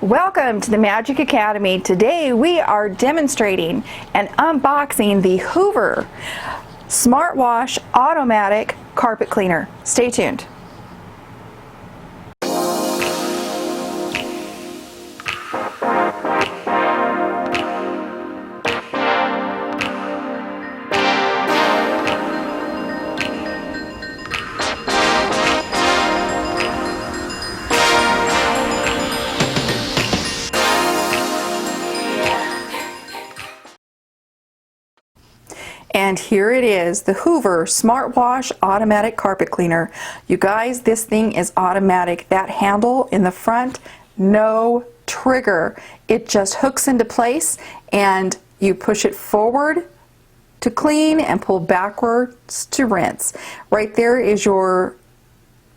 Welcome to the Magic Academy. Today we are demonstrating and unboxing the Hoover Smart Wash Automatic Carpet Cleaner. Stay tuned. And here it is, the Hoover Smart Wash Automatic Carpet Cleaner. You guys, this thing is automatic. That handle in the front, no trigger. It just hooks into place and you push it forward to clean and pull backwards to rinse. Right there is your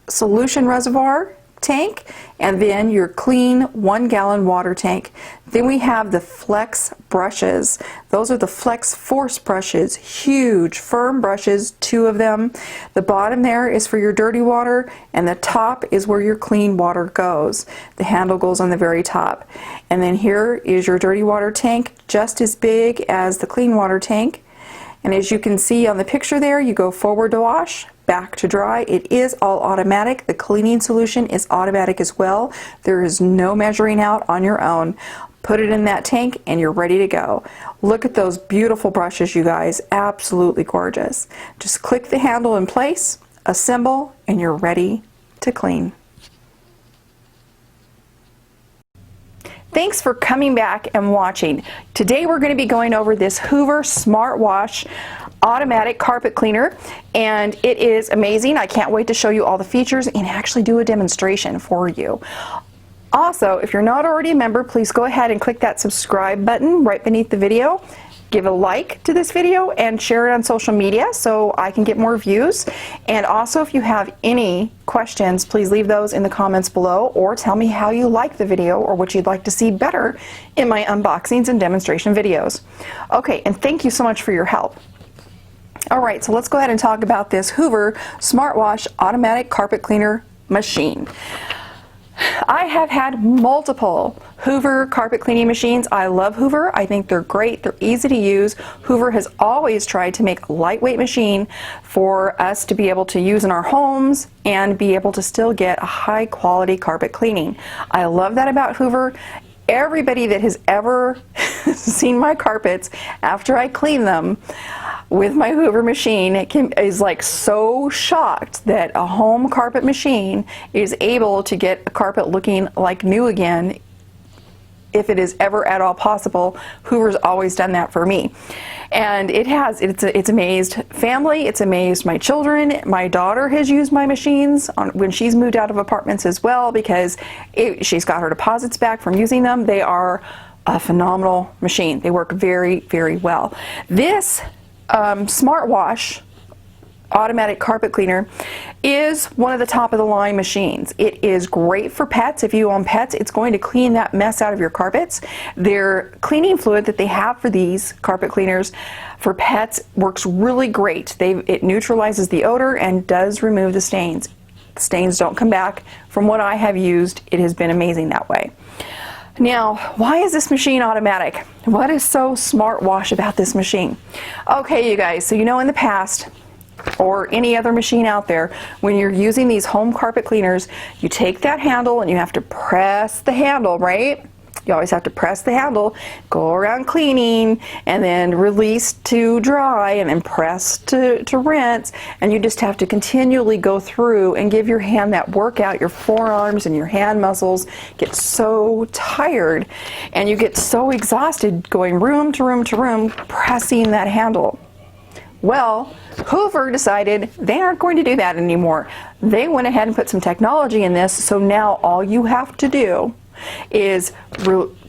solution reservoir tank, and then your clean 1-gallon water tank. Then we have the flex brushes. Those are the flex force brushes, huge firm brushes, 2 of them. The bottom there is for your dirty water, and the top is where your clean water goes. The handle goes on the very top. And then here is your dirty water tank, just as big as the clean water tank. And as you can see on the picture there, you go forward to wash, back to dry. It is all automatic. The cleaning solution is automatic as well. There is no measuring out on your own. Put it in that tank and you're ready to go. Look at those beautiful brushes, you guys. Absolutely gorgeous. Just click the handle in place, assemble, and you're ready to clean. Thanks for coming back and watching. Today we're going to be going over this Hoover Smart Wash Automatic Carpet Cleaner, and it is amazing. I can't wait to show you all the features and actually do a demonstration for you. Also, if you're not already a member, please go ahead and click that subscribe button right beneath the video. Give a like to this video and share it on social media so I can get more views. And also, if you have any questions, please leave those in the comments below, or tell me how you like the video or what you'd like to see better in my unboxings and demonstration videos. Okay, and thank you so much for your help. All right, so let's go ahead and talk about this Hoover Smart Wash Automatic Carpet Cleaner machine. I have had multiple Hoover carpet cleaning machines. I love Hoover. I think they're great. They're easy to use. Hoover has always tried to make a lightweight machine for us to be able to use in our homes and be able to still get a high quality carpet cleaning. I love that about Hoover. Everybody that has ever seen my carpets after I clean them with my Hoover machine is like so shocked that a home carpet machine is able to get a carpet looking like new again. If it is ever at all possible, Hoover's always done that for me. And it's amazed family, it's amazed my children. My daughter has used my machines when she's moved out of apartments as well, because she's got her deposits back from using them. They are a phenomenal machine. They work very, very well. This Smart Wash Automatic Carpet Cleaner is one of the top of the line machines. It is great for pets. If you own pets, it's going to clean that mess out of your carpets. Their cleaning fluid that they have for these carpet cleaners for pets works really great. It neutralizes the odor and does remove the stains. The stains don't come back. From what I have used, it has been amazing that way. Now, why is this machine automatic? What is so smart wash about this machine? Okay, you guys, so you know in the past, or any other machine out there, when you're using these home carpet cleaners, you take that handle and you have to press the handle, right? You always have to press the handle, go around cleaning, and then release to dry, and then press to rinse, and you just have to continually go through and give your hand that workout. Your forearms and your hand muscles get so tired, and you get so exhausted going room to room to room pressing that handle. Well, Hoover decided they aren't going to do that anymore. They went ahead and put some technology in this, so now all you have to do is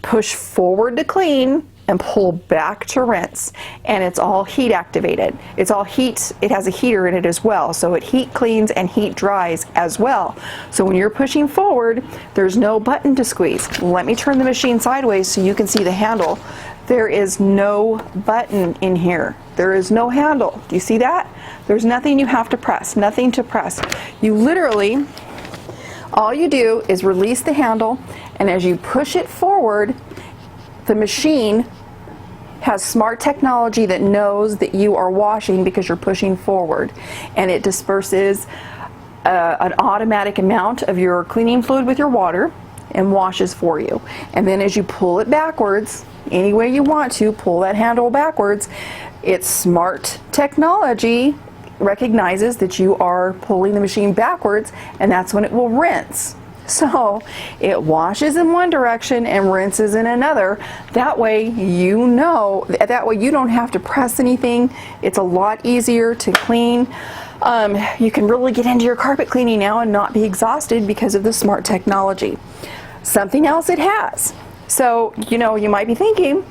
push forward to clean and pull back to rinse, and it's all heat activated. It's all heat. It has a heater in it as well, so it heat cleans and heat dries as well. So when you're pushing forward, there's no button to squeeze. Let me turn the machine sideways so you can see the handle. There is no button in here. There is no handle. Do you see that? There's nothing you have to press, nothing to press. You literally, All you do is release the handle, and as you push it forward, the machine has smart technology that knows that you are washing because you're pushing forward, and it disperses an automatic amount of your cleaning fluid with your water and washes for you. And then as you pull it backwards, any way you want to, pull that handle backwards, its smart technology recognizes that you are pulling the machine backwards, and that's when it will rinse. So it washes in one direction and rinses in another. That way you know, that way you don't have to press anything. It's a lot easier to clean. You can really get into your carpet cleaning now and not be exhausted because of the smart technology. Something else it has. So, you know, you might be thinking,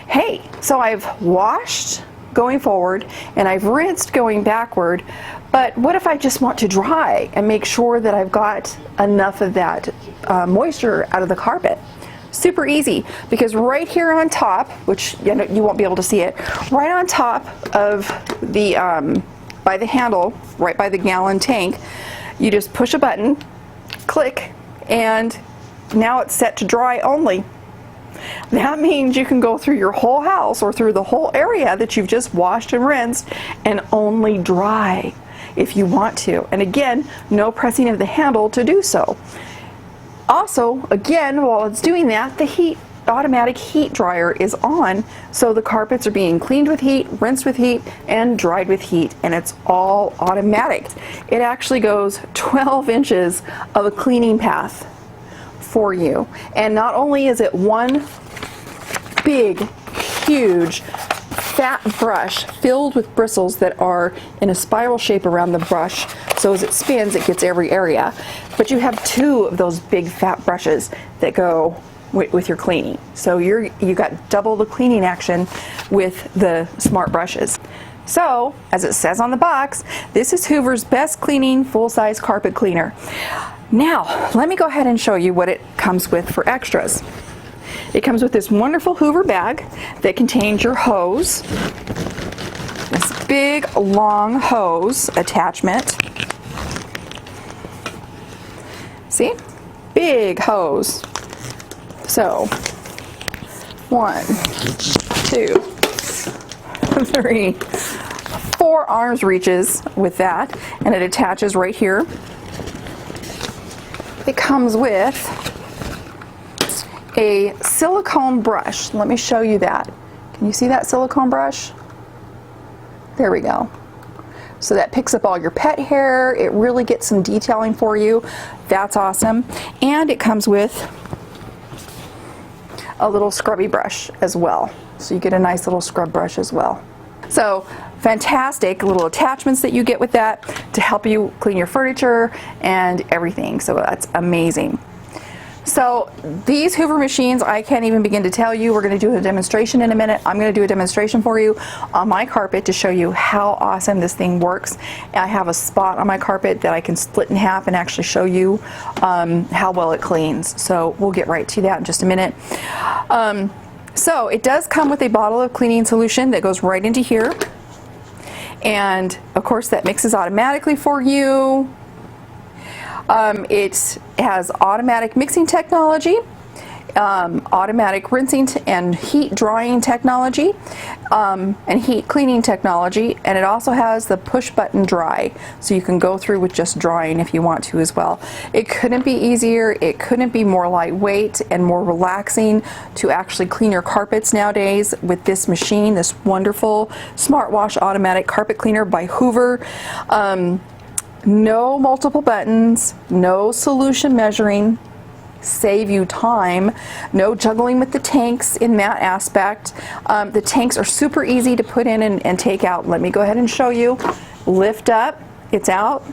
hey, so I've washed going forward and I've rinsed going backward, but what if I just want to dry and make sure that I've got enough of that moisture out of the carpet? Super easy, because right here on top, which you won't be able to see it, right on top of the by the handle, right by the gallon tank, you just push a button, click, and now it's set to dry only. That means you can go through your whole house or through the whole area that you've just washed and rinsed and only dry if you want to. And again, no pressing of the handle to do so. Also, again, while it's doing that, the automatic heat dryer is on, so the carpets are being cleaned with heat, rinsed with heat, and dried with heat, and it's all automatic. It actually goes 12 inches of a cleaning path for you. And not only is it one big, huge, fat brush filled with bristles that are in a spiral shape around the brush, so as it spins it gets every area, but you have two of those big fat brushes that go with your cleaning. So you got double the cleaning action with the smart brushes. So, as it says on the box, this is Hoover's best cleaning full-size carpet cleaner. Now, let me go ahead and show you what it comes with for extras. It comes with this wonderful Hoover bag that contains your hose, this big long hose attachment. See? Big hose. So, 1, 2, 3, 4 arms reaches with that, and it attaches right here. It comes with a silicone brush. Let me show you that. Can you see that silicone brush? There we go. So that picks up all your pet hair. It really gets some detailing for you. That's awesome. And it comes with a little scrubby brush as well. So you get a nice little scrub brush as well. So fantastic little attachments that you get with that to help you clean your furniture and everything. So that's amazing. So these Hoover machines, I can't even begin to tell you. We're going to do a demonstration in a minute. I'm going to do a demonstration for you on my carpet to show you how awesome this thing works. I have a spot on my carpet that I can split in half and actually show you how well it cleans. So we'll get right to that in just a minute. So it does come with a bottle of cleaning solution that goes right into here. And of course that mixes automatically for you. It has automatic mixing technology, automatic rinsing and heat drying technology, and heat cleaning technology, and it also has the push button dry, so you can go through with just drying if you want to as well. It couldn't be easier, it couldn't be more lightweight and more relaxing to actually clean your carpets nowadays with this machine, this wonderful Smart Wash automatic carpet cleaner by Hoover. No multiple buttons, no solution measuring, save you time, no juggling with the tanks in that aspect. The tanks are super easy to put in and take out. Let me go ahead and show you. Lift up, it's out.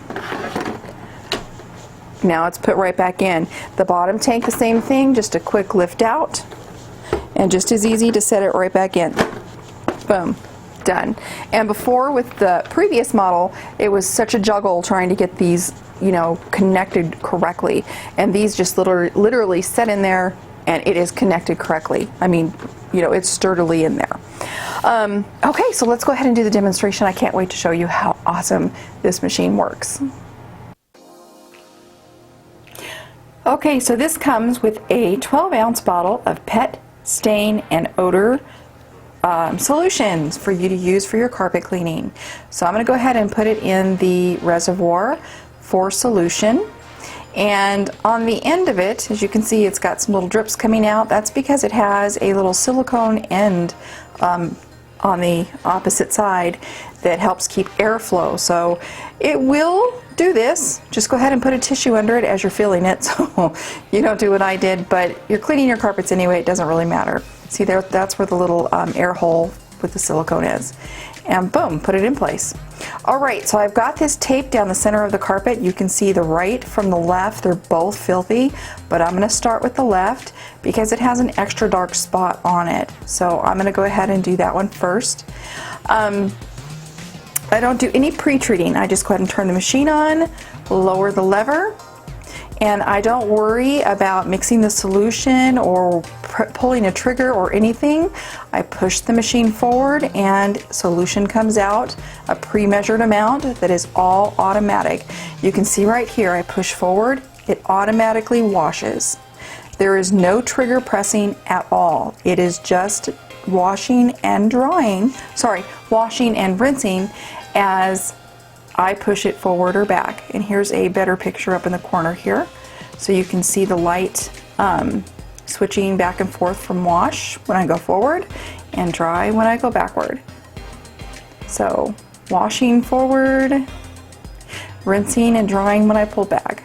Now it's put right back in. The bottom tank, the same thing, just a quick lift out, and just as easy to set it right back in. Boom. Done. And before, with the previous model, it was such a juggle trying to get these, you know, connected correctly, and these just literally set in there and it is connected correctly. I mean, you know, it's sturdily in there. Okay, so let's go ahead and do the demonstration. I can't wait to show you how awesome this machine works. Okay, so this comes with a 12-ounce bottle of pet stain and odor solutions for you to use for your carpet cleaning. So I'm going to go ahead and put it in the reservoir for solution. And on the end of it, as you can see, it's got some little drips coming out. That's because it has a little silicone end on the opposite side that helps keep airflow. So it will do this. Just go ahead and put a tissue under it as you're filling it, so you don't do what I did, but you're cleaning your carpets anyway, it doesn't really matter. See there, that's where the little air hole with the silicone is. And boom, put it in place. Alright, so I've got this taped down the center of the carpet. You can see the right from the left, they're both filthy, but I'm going to start with the left because it has an extra dark spot on it. So I'm going to go ahead and do that one first. I don't do any pre-treating. I just go ahead and turn the machine on, lower the lever, and I don't worry about mixing the solution or pulling a trigger or anything. I push the machine forward and solution comes out, a pre-measured amount that is all automatic. You can see right here, I push forward, it automatically washes. There is no trigger pressing at all. It is just washing and washing and rinsing as I push it forward or back. And here's a better picture up in the corner here. So you can see the light switching back and forth from wash when I go forward and dry when I go backward. So washing forward, rinsing and drying when I pull back.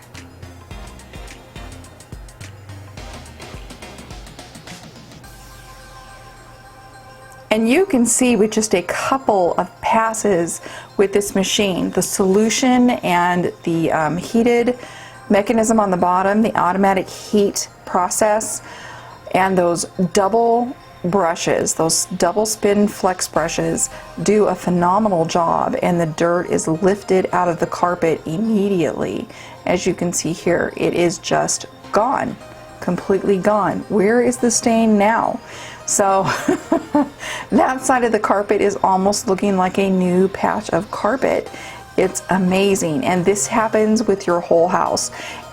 And you can see with just a couple of passes with this machine, the solution and the heated mechanism on the bottom, the automatic heat process, and those double brushes, those double spin flex brushes do a phenomenal job, and the dirt is lifted out of the carpet immediately. As you can see here, it is just gone, completely gone. Where is the stain now? So that side of the carpet is almost looking like a new patch of carpet. It's amazing, and this happens with your whole house.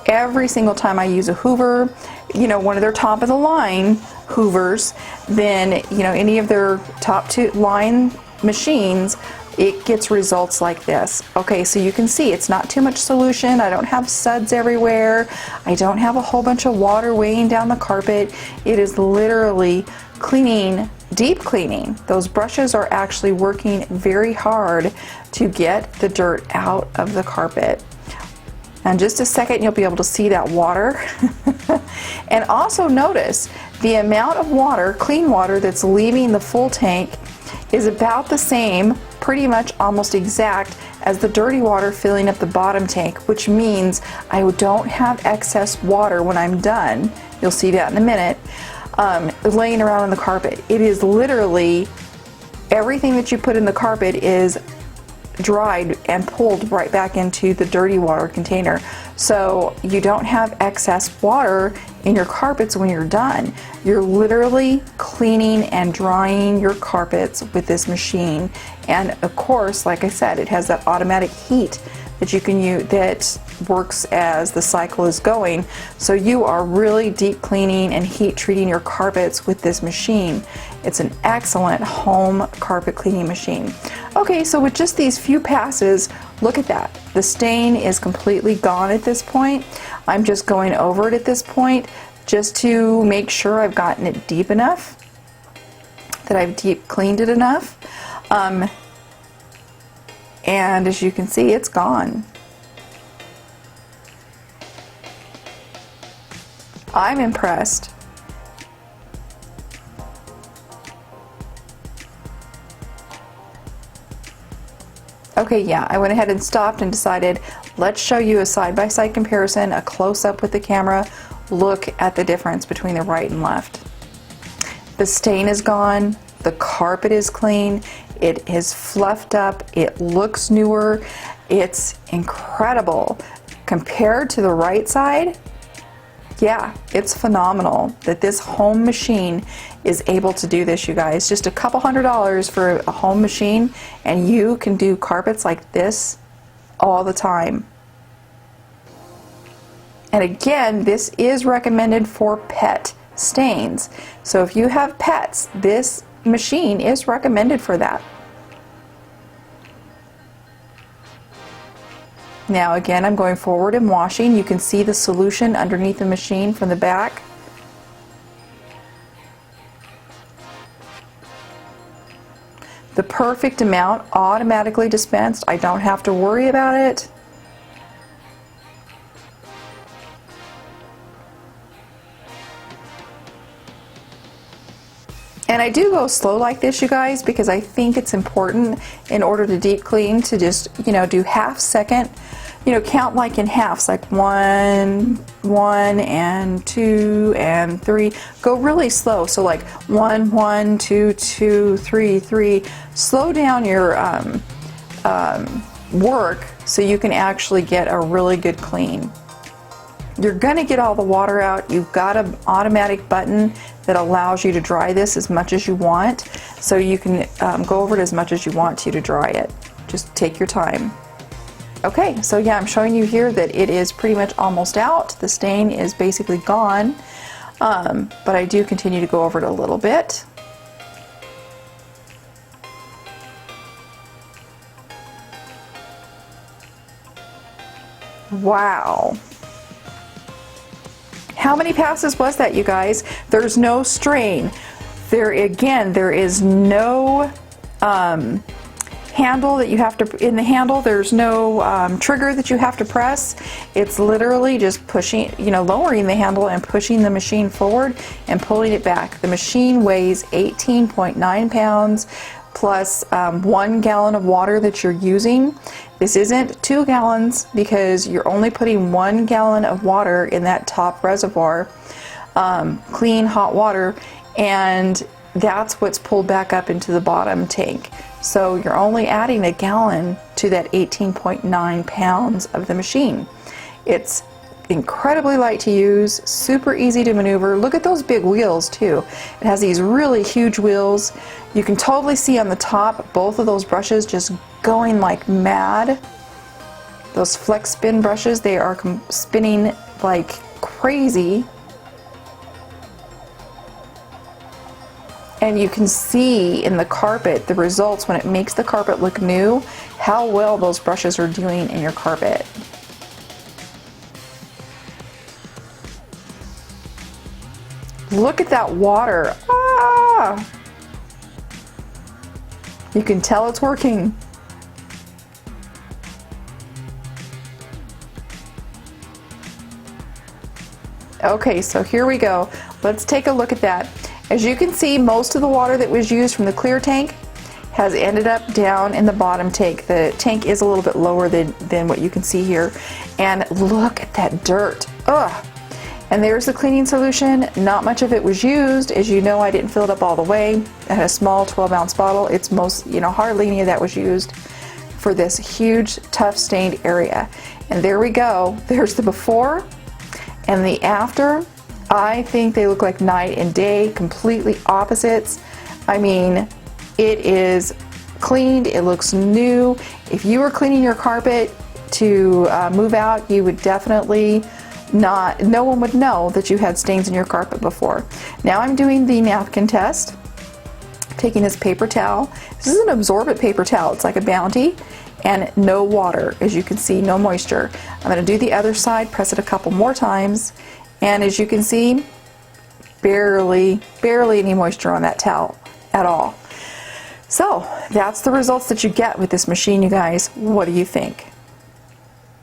Every single time I use a Hoover, you know, one of their top of the line Hoovers, then, you know, any of their top two line machines, it gets results like this. Okay, so you can see it's not too much solution. I don't have suds everywhere. I don't have a whole bunch of water weighing down the carpet. It is literally cleaning, deep cleaning. Those brushes are actually working very hard to get the dirt out of the carpet. In just a second, you'll be able to see that water. And also notice the amount of water, clean water, that's leaving the full tank is about the same, pretty much almost exact, as the dirty water filling up the bottom tank, which means I don't have excess water when I'm done. You'll see that in a minute. Laying around on the carpet. It is literally everything that you put in the carpet is dried and pulled right back into the dirty water container. So you don't have excess water in your carpets when you're done. You're literally cleaning and drying your carpets with this machine. And of course, like I said, it has that automatic heat that you can use that works as the cycle is going. So you are really deep cleaning and heat treating your carpets with this machine. It's an excellent home carpet cleaning machine. Okay, so with just these few passes, look at that. The stain is completely gone at this point. I'm just going over it at this point just to make sure I've gotten it deep enough, that I've deep cleaned it enough. And as you can see, it's gone. I'm impressed. Okay, yeah, I went ahead and stopped and decided, let's show you a side-by-side comparison, a close-up with the camera. Look at the difference between the right and left. The stain is gone, the carpet is clean, it is fluffed up, it looks newer, it's incredible. Compared to the right side, yeah, it's phenomenal that this home machine is able to do this, you guys. Just a couple $100s for a home machine, and you can do carpets like this all the time. And again, this is recommended for pet stains. So if you have pets, this machine is recommended for that. Now again, I'm going forward and washing. You can see the solution underneath the machine from the back. The perfect amount, automatically dispensed. I don't have to worry about it. And I do go slow like this, you guys, because I think it's important in order to deep clean to just, do half second, count like in halves, like 1, 1, and 2, and 3. Go really slow. So like 1, 1, 2, 2, 3, 3. Slow down your work so you can actually get a really good clean. You're going to get all the water out. You've got an automatic button that allows you to dry this as much as you want. So you can go over it as much as you want to dry it. Just take your time. Okay, so yeah, I'm showing you here that it is pretty much almost out. The stain is basically gone, but I do continue to go over it a little bit. Wow. How many passes was that, you guys? There's no strain. There is no handle that you have to, in the handle, there's no trigger that you have to press. It's literally just pushing, lowering the handle and pushing the machine forward and pulling it back. The machine weighs 18.9 pounds plus 1 gallon of water that you're using. This isn't 2 gallons because you're only putting 1 gallon of water in that top reservoir, clean hot water, and that's what's pulled back up into the bottom tank. So you're only adding 1 gallon to that 18.9 pounds of the machine. It's incredibly light to use, super easy to maneuver. Look at those big wheels too. It has these really huge wheels. You can totally see on the top both of those brushes just going like mad. Those flex spin brushes, they are spinning like crazy. And you can see in the carpet the results when it makes the carpet look new, how well those brushes are doing in your carpet. Look at that water. Ah! You can tell it's working. Okay, so here we go. Let's take a look at that. As you can see, most of the water that was used from the clear tank has ended up down in the bottom tank. The tank is a little bit lower than what you can see here. And look at that dirt. Ugh. And there's the cleaning solution. Not much of it was used. As you know, I didn't fill it up all the way. I had a small 12-ounce bottle. It's hardly any of that was used for this huge, tough stained area. And there we go. There's the before and the after. I think they look like night and day, completely opposites. I mean, it is cleaned, it looks new. If you were cleaning your carpet to move out, you would definitely no one would know that you had stains in your carpet before. Now I'm doing the napkin test. Taking this paper towel. This is an absorbent paper towel. It's like a Bounty, and no water. As you can see, no moisture. I'm going to do the other side, press it a couple more times, and as you can see, barely any moisture on that towel at all. So that's the results that you get with this machine, you guys. What do you think?